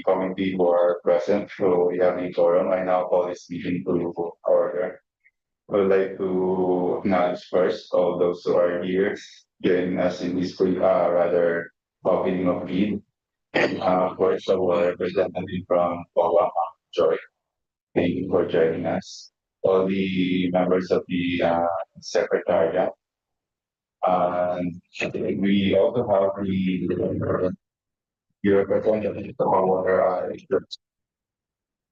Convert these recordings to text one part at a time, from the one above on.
committee who are present, so we have a quorum. I now call this meeting to order. I would like to acknowledge first all those who are here joining us in this rather opening of bid. First, our representative from Powama, Joy. Thank you for joining us. All the members of the secretariat. And we also have the representative of our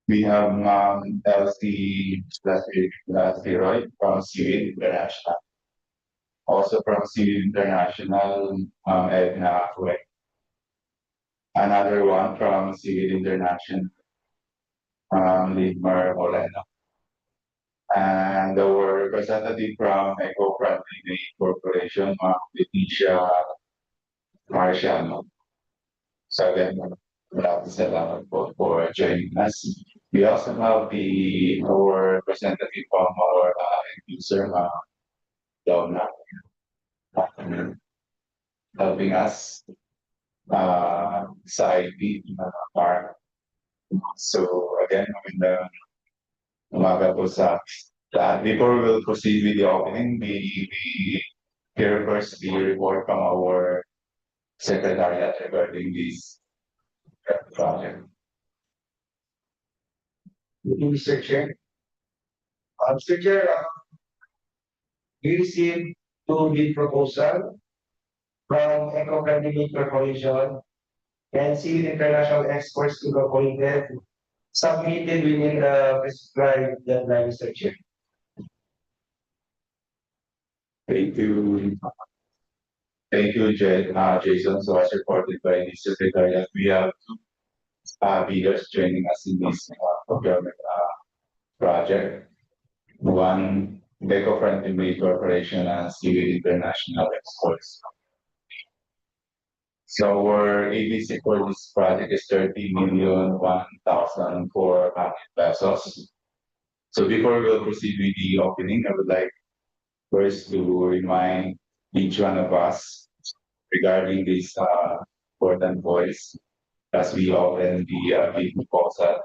we have LC Lastiroy from Civil International. Also from Civil International, Edna Huey. Another one from Civil International, Lidmar Moreno. And our representative from Eco-Friendly Corporation, Leticia Marciano. So again, maraming salamat po for joining us. We also have our representative from our end user, Donna, helping us sa IT part. So again, magandang umaga po sa before we'll proceed with the opening, we hear first the report from our secretariat regarding this project. Mr. Chair. Mr. Chair, we received two bid proposal from Eco-Friendly Corporation and Civil International Exports Incorporated submitted within the prescribed deadline, Mr. Chair. Thank you. Thank you, Jason. So as reported by the secretariat, we have two bidders joining us in this procurement project. One, Eco-Friendly Corporation and Civil International Exports. So our ABC for this project is 30,001,400 pesos. So before we proceed with the opening, I would like first to remind each one of us regarding this important voice as we open the bid proposal.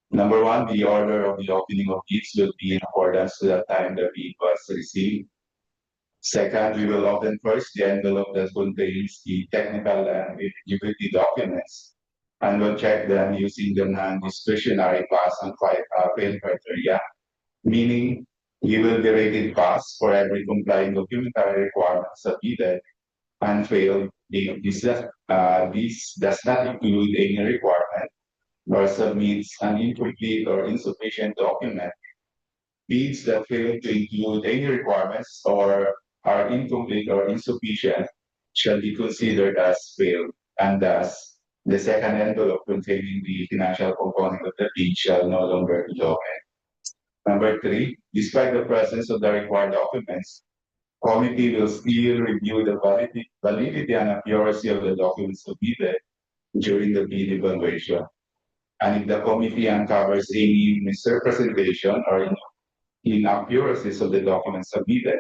Number one, the order of the opening of bids will be in accordance to the time the bid was received. Second, we will open first the envelope that contains the technical and eligibility documents, and we'll check them using the non-discretionary pass and fail criteria, meaning you will be rated pass for every complying documentary requirement submitted and fail if this does not include any requirement or submits an incomplete or insufficient document. Bids that fail to include any requirements or are incomplete or insufficient shall be considered as failed, and thus the second envelope containing the financial component of the bid shall no longer be open. Number three, despite the presence of the required documents, committee will still review the validity and accuracy of the documents submitted during the bid evaluation. And if the committee uncovers any misrepresentation or inaccuracies of the documents submitted,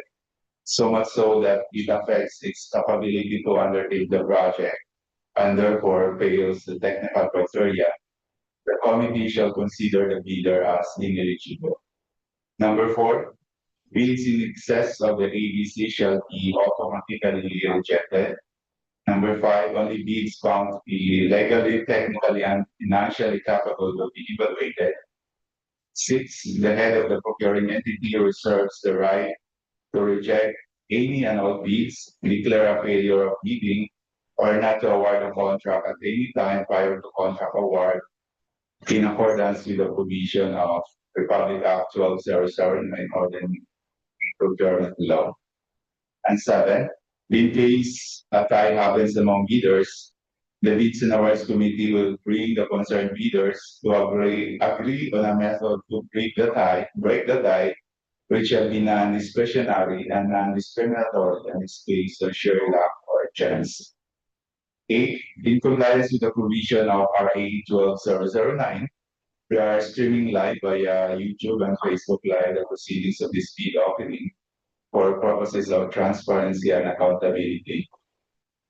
so much so that it affects its capability to undertake the project and therefore fails the technical criteria, the committee shall consider the bidder as ineligible. Number four, bids in excess of the ABC shall be automatically rejected. Number five, only bids found to be legally, technically, and financially capable will be evaluated. Six, the head of the procuring entity reserves the right to reject any and all bids, declare a failure of bidding, or not to award a contract at any time prior to contract award in accordance with the provision of Republic Act 12009 ordinary procurement law. And seven, in case a tie happens among bidders, the Bids and Awards Committee will bring the concerned bidders to agree on a method to break the tie, which shall be non-discretionary and non-discriminatory in this case of sheer luck or chance. Eight, in compliance with the provision of RA 12009, we are streaming live via YouTube and Facebook Live the proceedings of this bid opening for purposes of transparency and accountability.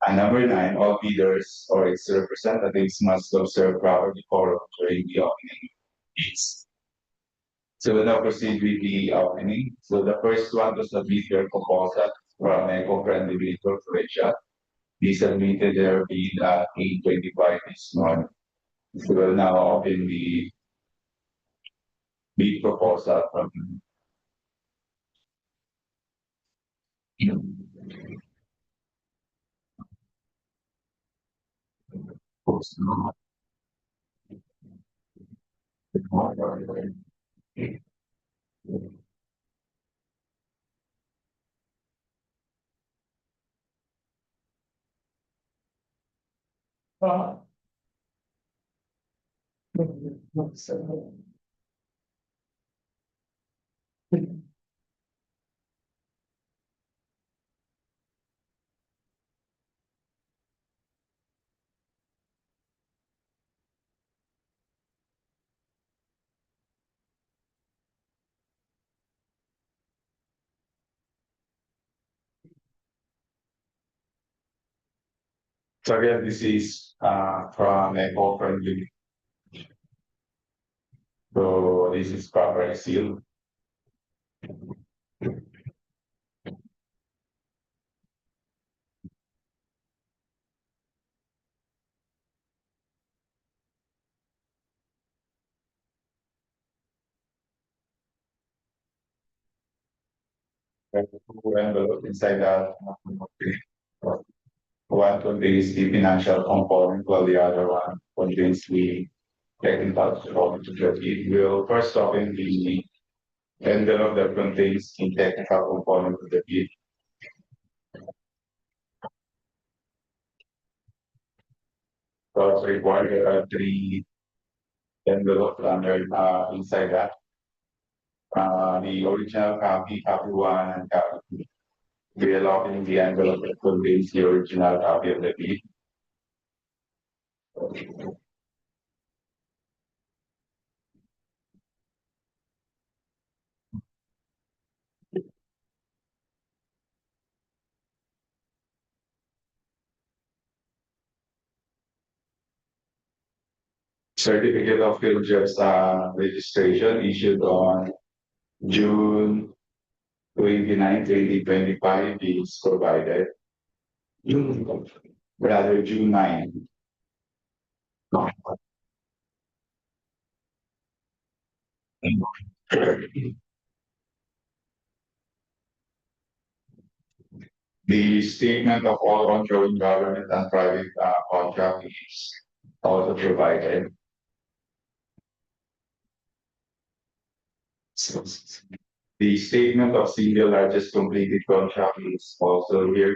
And number nine, all bidders or its representatives must observe proper decorum during the opening bids. So we'll now proceed with the opening. So the first one to submit your proposal from eco-friendly bid corporation. Be submitted their bid at 8:25 this morning. So we'll now open the bid proposal from So again, this is from eco-friendly. So this is properly sealed. There's two envelope inside that. One contains the financial component, while the other one contains the technical component. It will first open the envelope that contains the technical component of the bid. So it's required there are three envelopes under inside that. The original copy, copy one, and copy two. We are opening the envelope that contains the original copy of the bid. Certificate of Filters registration issued on June 29, 2025 is provided. June 9. The statement of all ongoing government and private contract is also provided. The statement of single largest completed contract is also here.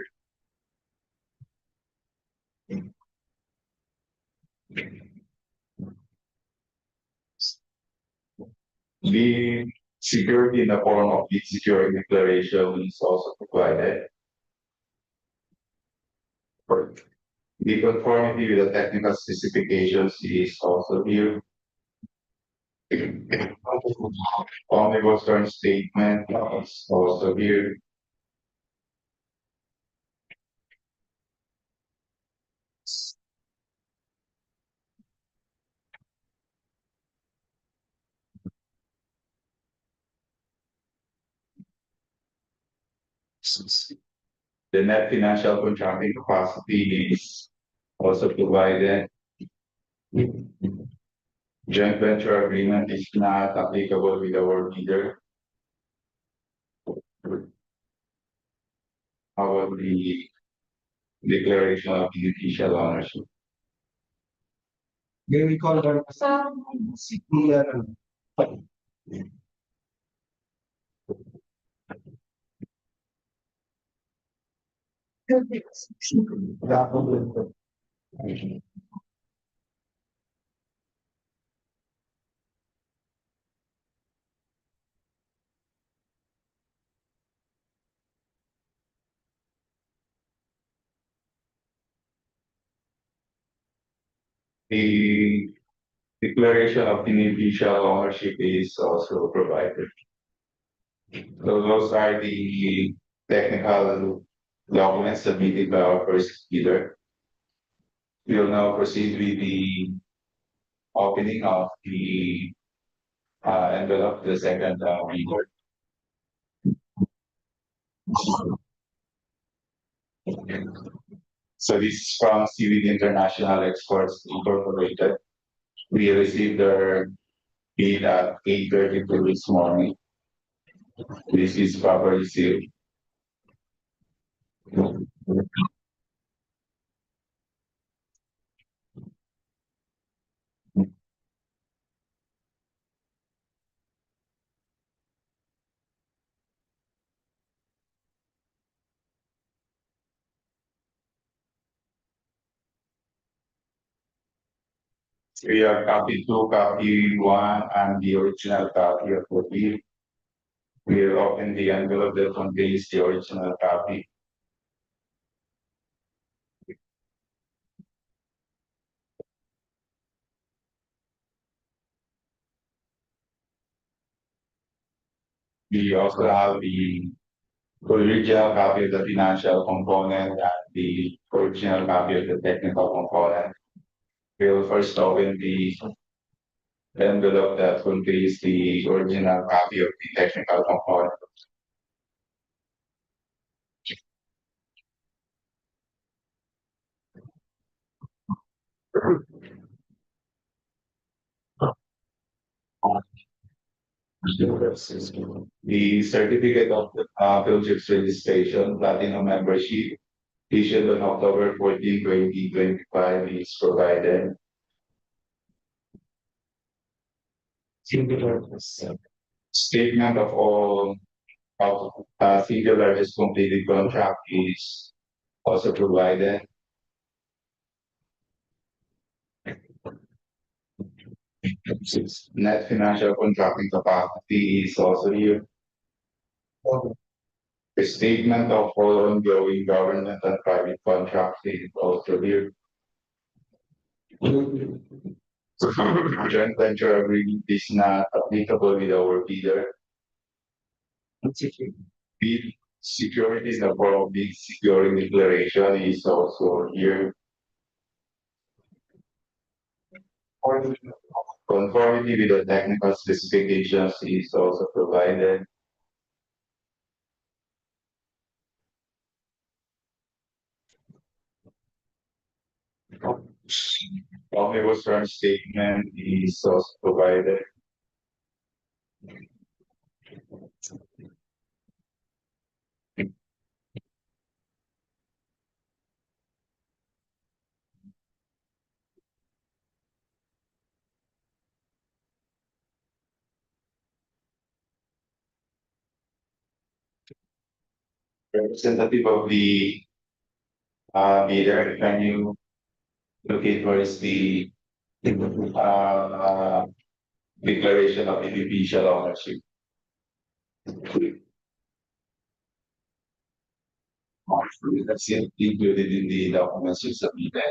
The security in the form of the security declaration is also provided. For the conformity with the technical specifications is also here. Omnibus term statement is also here. The net financial contracting capacity is also provided. Joint venture agreement is not applicable with our bidder. How about the declaration of beneficial ownership? May we call her the The declaration of beneficial ownership is also provided. So those are the technical documents submitted by our first bidder. We will now proceed with the opening of the envelope, the second bidder. So this is from Seaweed International Exports Incorporated. We received their bid at 8:32 this morning. This is properly sealed. We have copy two, copy one, and the original copy of the bill. We will open the envelope that contains the original copy. We also have the original copy of the financial component and the original copy of the technical component. We will first open the envelope that contains the original copy of the technical component. The certificate of Philchips registration, platinum membership, issued on October 14, 2025 is provided. Statement of all of single largest completed contract is also provided. Net financial contracting capacity is also here. The statement of all ongoing government and private contracts is also here. Joint venture agreement is not applicable with our bidder. Bid security in the form of bid security declaration is also here. Conformity with the technical specifications is also provided. Omnibus term statement is also provided. Representative of the bidder, can you locate where is the uh, declaration of individual ownership? That's included in the documents you submitted.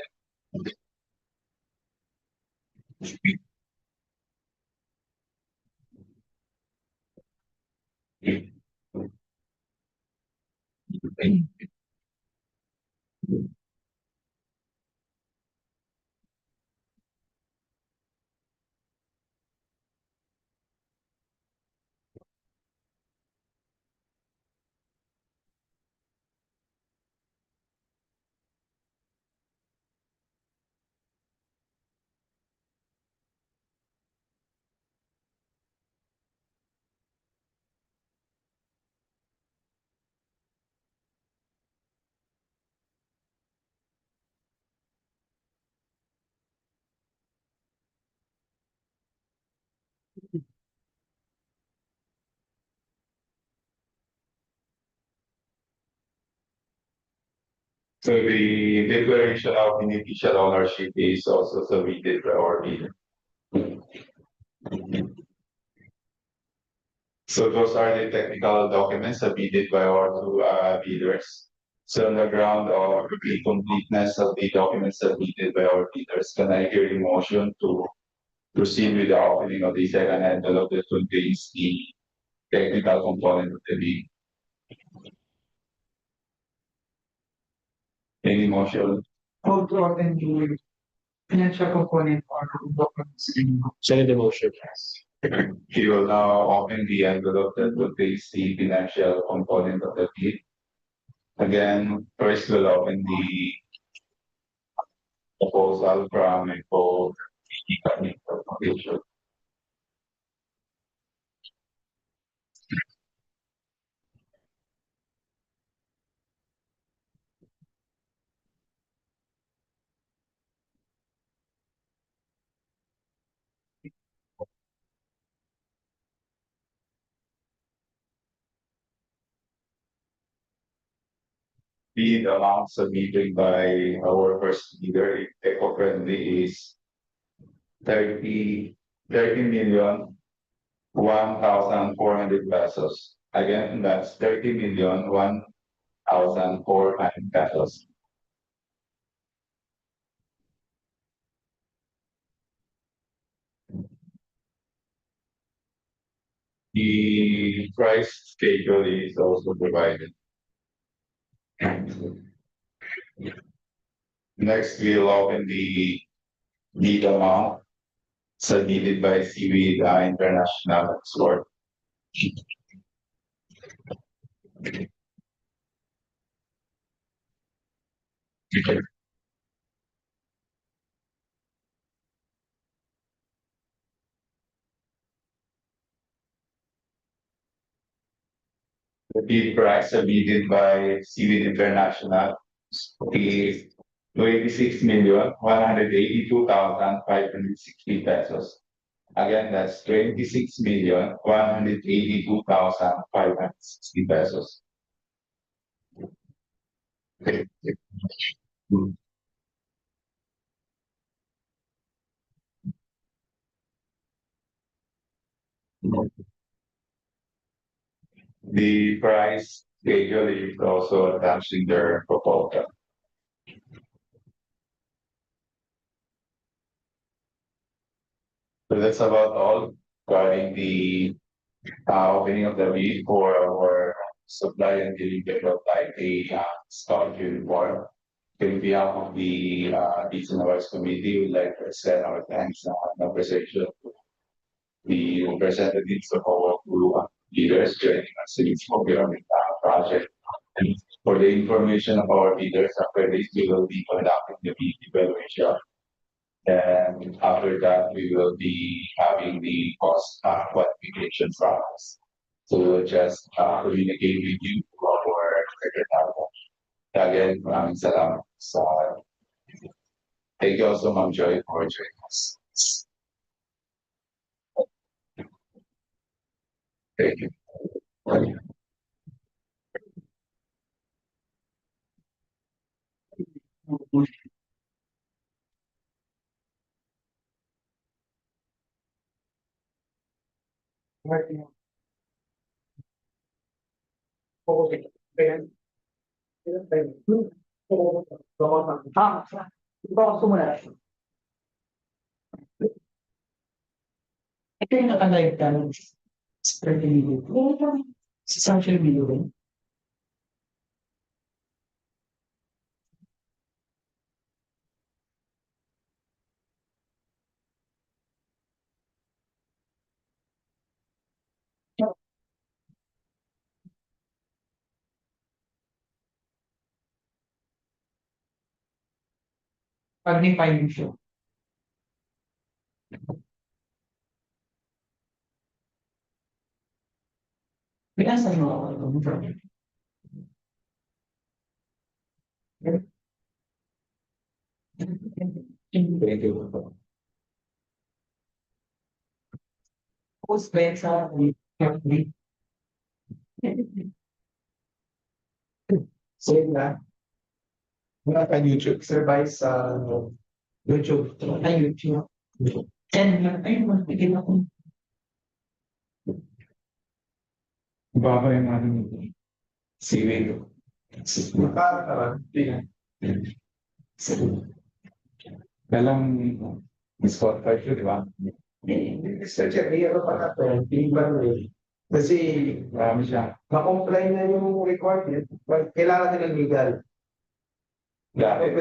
So the declaration of beneficial ownership is also submitted by our bidder. So those are the technical documents submitted by our two bidders. So on the ground of the completeness of the documents submitted by our bidders, can I hear the motion to proceed with the opening of the second envelope that contains the technical component of the bid? Any motion? Hold to open the financial component or documents. Second the motion. He will now open the envelope that contains the financial component of the deed. Again, first we'll open the proposal from a full application. The amount submitted by our first leader, eco-friendly, is 30, 30,001,400 pesos. Again, that's 30,001,400 pesos. The price schedule is also provided. Next, we'll open the lead amount submitted by Seaweed International Export. The bid price submitted by Seaweed International is 26,182,560 pesos. Again, that's 26,182,560 pesos. The price schedule is also attached in their proposal. So that's about all regarding the opening of the bid for our supply and delivery of like the stock uniform. On behalf of the Business Committee, we'd like to extend our thanks and appreciation to the representatives of our group leaders joining us in this procurement project. And for the information of our leaders, after this, we will be conducting the bid evaluation. And after that, we will be having the cost qualification process. So we'll just communicate with you through our secretary. Again, maraming salamat sa thank you also, Ma'am Joy, for joining us. Thank you. Ito yung nakalive ka ng streaming video. Sa social media rin. Pag may finding show. Binasa mo ako. Thank you. Post ba yan sa FB? Save na. Wala ka YouTube. Survive sa YouTube. Ay, YouTube. And ayun, magpigil ako. Baba yung ano seaweed. Dalang Spotify yun, di ba? Sa Cherry, ano pa na to? Kasi Marami siya. ma-comply na yung requirement, kailangan nilang legal. Got it.